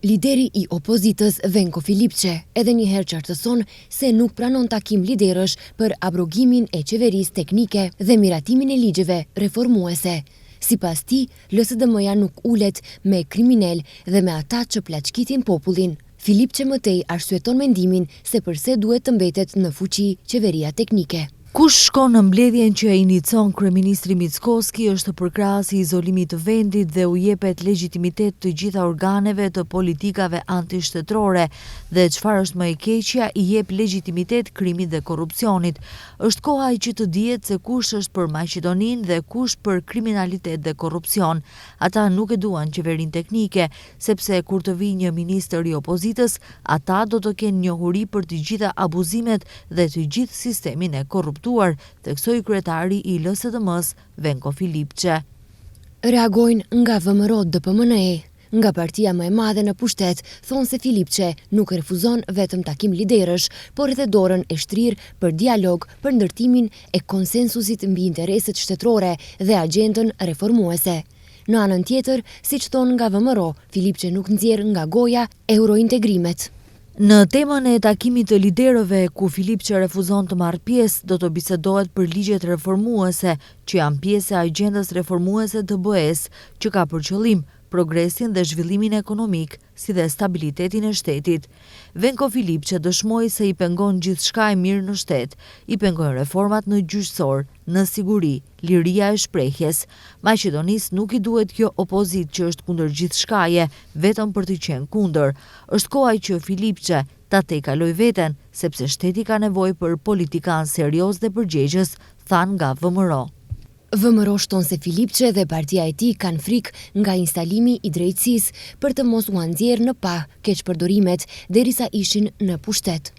Lideri i opozitës Venko Filipçe edhe njëherë qartëson se nuk pranon takim liderësh për abrogimin e qeverisë teknike dhe miratimin e ligjeve reformuese. Sipas tij, LSDM-ja nuk ulet me kriminal dhe me ata që plaçkitin popullin. Filipçe mëtej arsyeton mendimin se pse duhet të mbetet në fuqi qeveria teknike. Kush shkon në mbledhjen që e inicon kryeministri Mickoski është përkrahasi i izolimit të vendit dhe u jepet legjitimitet të gjitha organeve të politikave antishtetrore dhe çfarë është më e keqja i jep legjitimitet krimit dhe korrupsionit. Është koha që të dihet se kush është për Maqedoninë dhe kush për kriminalitet dhe korrupsion. Ata nuk e duan qeverinë teknike, sepse kur të vijë një ministër i opozitës, ata do të kenë njohuri për të gjitha abuzimet dhe të gjithë sistemin e theksoi kryetari i LSDM-s Venko Filipçe. Reagojnë nga VMRO DPMNE. Nga partia më e madhe në pushtet, thonë se Filipçe nuk refuzon vetëm takim liderësh, por edhe dorën e shtrirë për dialog për ndërtimin e konsensusit mbi intereset shtetërore dhe agjendën reformuese. Në anën tjetër, siç thonë nga VMRO, Filipçe nuk nxjerr nga goja eurointegrimet. Në temën e takimit të liderëve ku Filipçe refuzon të marrë pjesë, do të bisedohet për ligjet reformuese, që janë pjesë e agjendës reformuese të BE-s, që ka për qëllim progresin dhe zhvillimin ekonomik, si dhe stabilitetin e shtetit. Venko Filipçe dëshmoi se i pengon gjithçka e mirë në shtet, i pengojnë reformat në gjyqësor, në siguri, liria e shprehjes. Maqedonisë nuk i duhet kjo opozitë që është kundër gjithçkaje, vetëm për të qenë kundër. Është koha që Filipçe ta tejkaloj veten, sepse shteti ka nevojë për politikan serioz dhe përgjegjës, than nga VMRO. VMRO shton se Filipçe dhe partia e tij kanë frikë nga instalimi i drejtësisë për të mos u nxjerrë në pa keqpërdorimet derisa ishin në pushtet.